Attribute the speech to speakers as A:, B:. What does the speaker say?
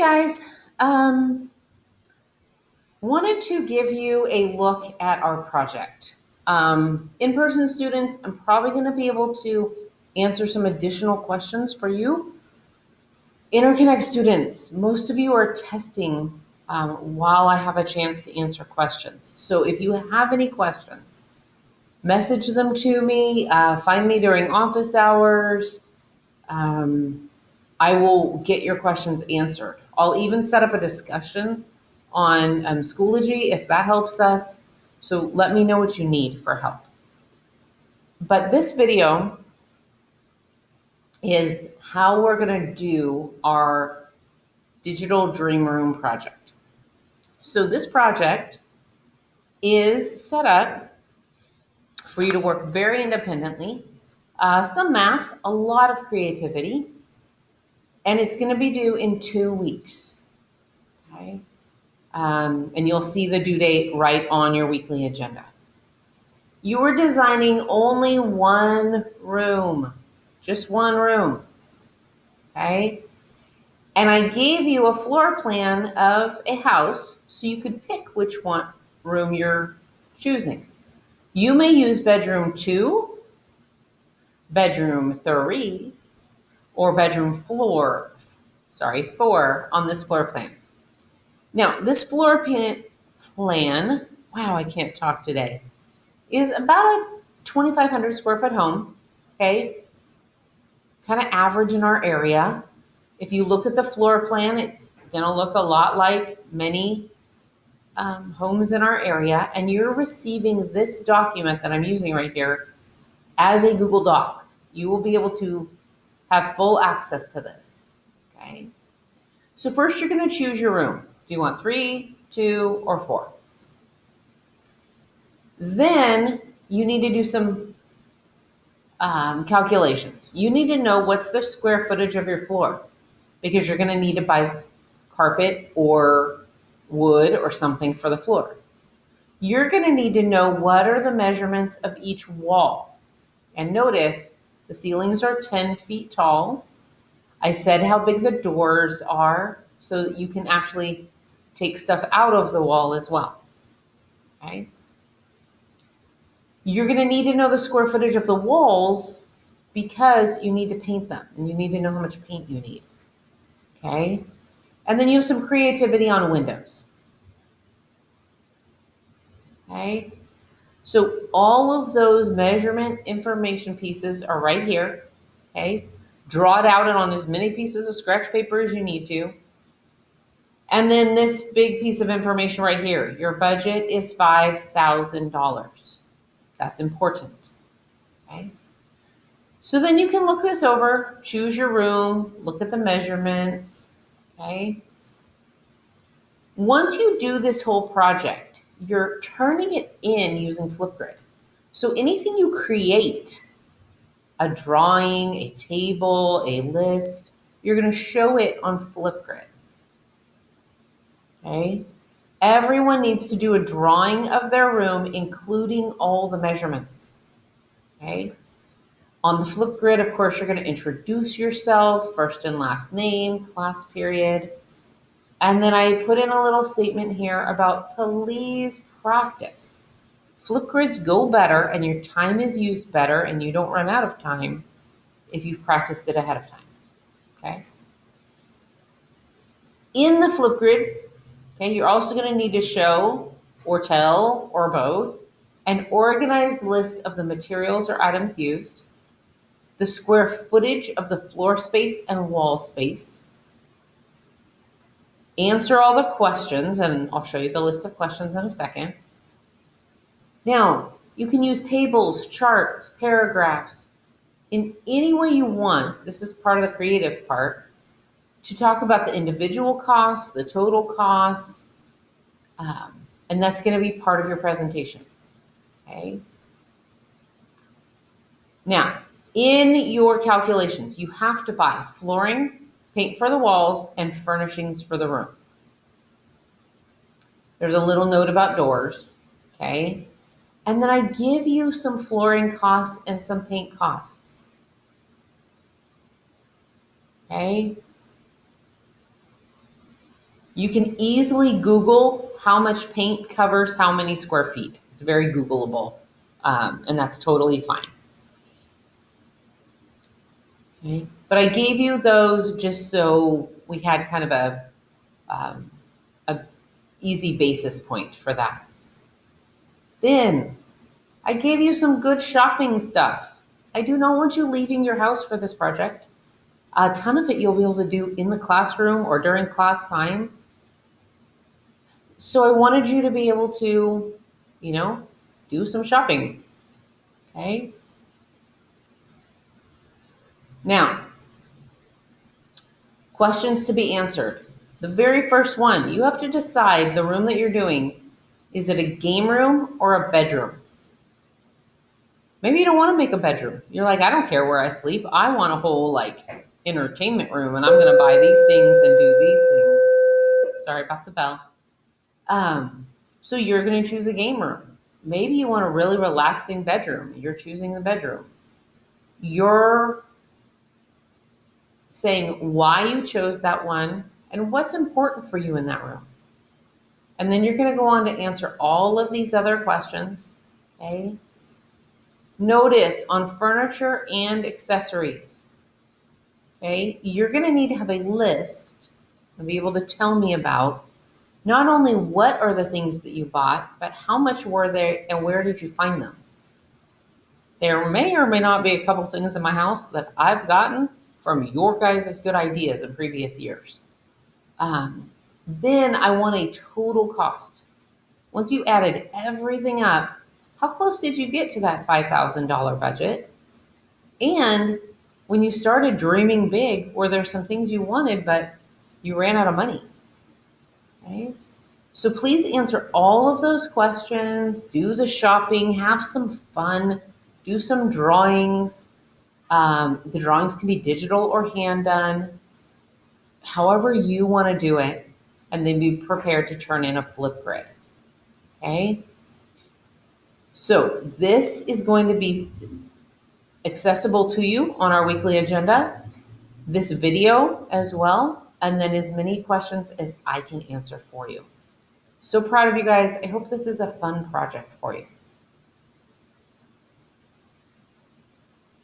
A: guys, wanted to give you a look at our project. In-person students, I'm probably going to be able to answer some additional questions for you. Interconnect students, most of you are testing while I have a chance to answer questions. So if you have any questions, message them to me, find me during office hours. I will get your questions answered. I'll even set up a discussion on Schoology if that helps us. So let me know what you need for help. But this video is how we're going to do our digital dream room project. So this project is set up for you to work very independently, some math, a lot of creativity, and it's going to be due in 2 weeks. Okay. And you'll see the due date right on your weekly agenda. You are designing only one room, just one room, okay? And I gave you a floor plan of a house so you could pick which one room you're choosing. You may use bedroom 2, bedroom 3, or bedroom 4 on this floor plan. Now, this floor plan, wow, I can't talk today, is about a 2,500 square foot home, okay? Kind of average in our area. If you look at the floor plan, it's gonna look a lot like many homes in our area, and you're receiving this document that I'm using right here as a Google Doc. You will be able to have full access to this, okay? So first you're gonna choose your room. Do you want 3, 2, or 4? Then you need to do some calculations. You need to know what's the square footage of your floor because you're going to need to buy carpet or wood or something for the floor. You're going to need to know what are the measurements of each wall. And notice the ceilings are 10 feet tall. I said how big the doors are so that you can actually take stuff out of the wall as well. Okay. You're going to need to know the square footage of the walls because you need to paint them and you need to know how much paint you need. Okay. And then you have some creativity on windows. Okay. So all of those measurement information pieces are right here. Okay. Draw it out on as many pieces of scratch paper as you need to. And then this big piece of information right here. Your budget is $5,000. That's important. Okay. So then you can look this over, choose your room, look at the measurements, okay? Once you do this whole project, you're turning it in using Flipgrid. So anything you create, a drawing, a table, a list, you're going to show it on Flipgrid, okay? Everyone needs to do a drawing of their room, including all the measurements, okay? On the Flipgrid, of course, you're going to introduce yourself, first and last name, class period. And then I put in a little statement here about please practice. Flipgrids go better and your time is used better and you don't run out of time if you've practiced it ahead of time, okay? In the Flipgrid, okay, you're also going to need to show or tell or both an organized list of the materials or items used, the square footage of the floor space and wall space. Answer all the questions, and I'll show you the list of questions in a second. Now, you can use tables, charts, paragraphs, in any way you want. This is part of the creative part, to talk about the individual costs, the total costs, and that's going to be part of your presentation, okay? Now, in your calculations, you have to buy flooring, paint for the walls, and furnishings for the room. There's a little note about doors, okay? And then I give you some flooring costs and some paint costs, okay? You can easily Google how much paint covers how many square feet. It's very Googleable, and that's totally fine. Okay. But I gave you those just so we had kind of a easy basis point for that. Then I gave you some good shopping stuff. I do not want you leaving your house for this project. A ton of it you'll be able to do in the classroom or during class time. So I wanted you to be able to, do some shopping. Okay. Now, questions to be answered. The very first one, you have to decide the room that you're doing. Is it a game room or a bedroom? Maybe you don't want to make a bedroom. You're like, I don't care where I sleep. I want a whole entertainment room, and I'm going to buy these things and do these things. Sorry about the bell. So you're going to choose a game room. Maybe you want a really relaxing bedroom. You're choosing the bedroom. You're saying why you chose that one and what's important for you in that room. And then you're going to go on to answer all of these other questions. Okay. Notice on furniture and accessories. Okay. You're going to need to have a list and be able to tell me about not only what are the things that you bought, but how much were they and where did you find them? There may or may not be a couple things in my house that I've gotten from your guys' good ideas in previous years. Then I want a total cost. Once you added everything up, how close did you get to that $5,000 budget? And when you started dreaming big, were there some things you wanted, but you ran out of money? Okay. So please answer all of those questions, do the shopping, have some fun, do some drawings. The drawings can be digital or hand done, however you want to do it, and then be prepared to turn in a Flipgrid. Okay? So this is going to be accessible to you on our weekly agenda, this video as well, and then as many questions as I can answer for you. So proud of you guys. I hope this is a fun project for you.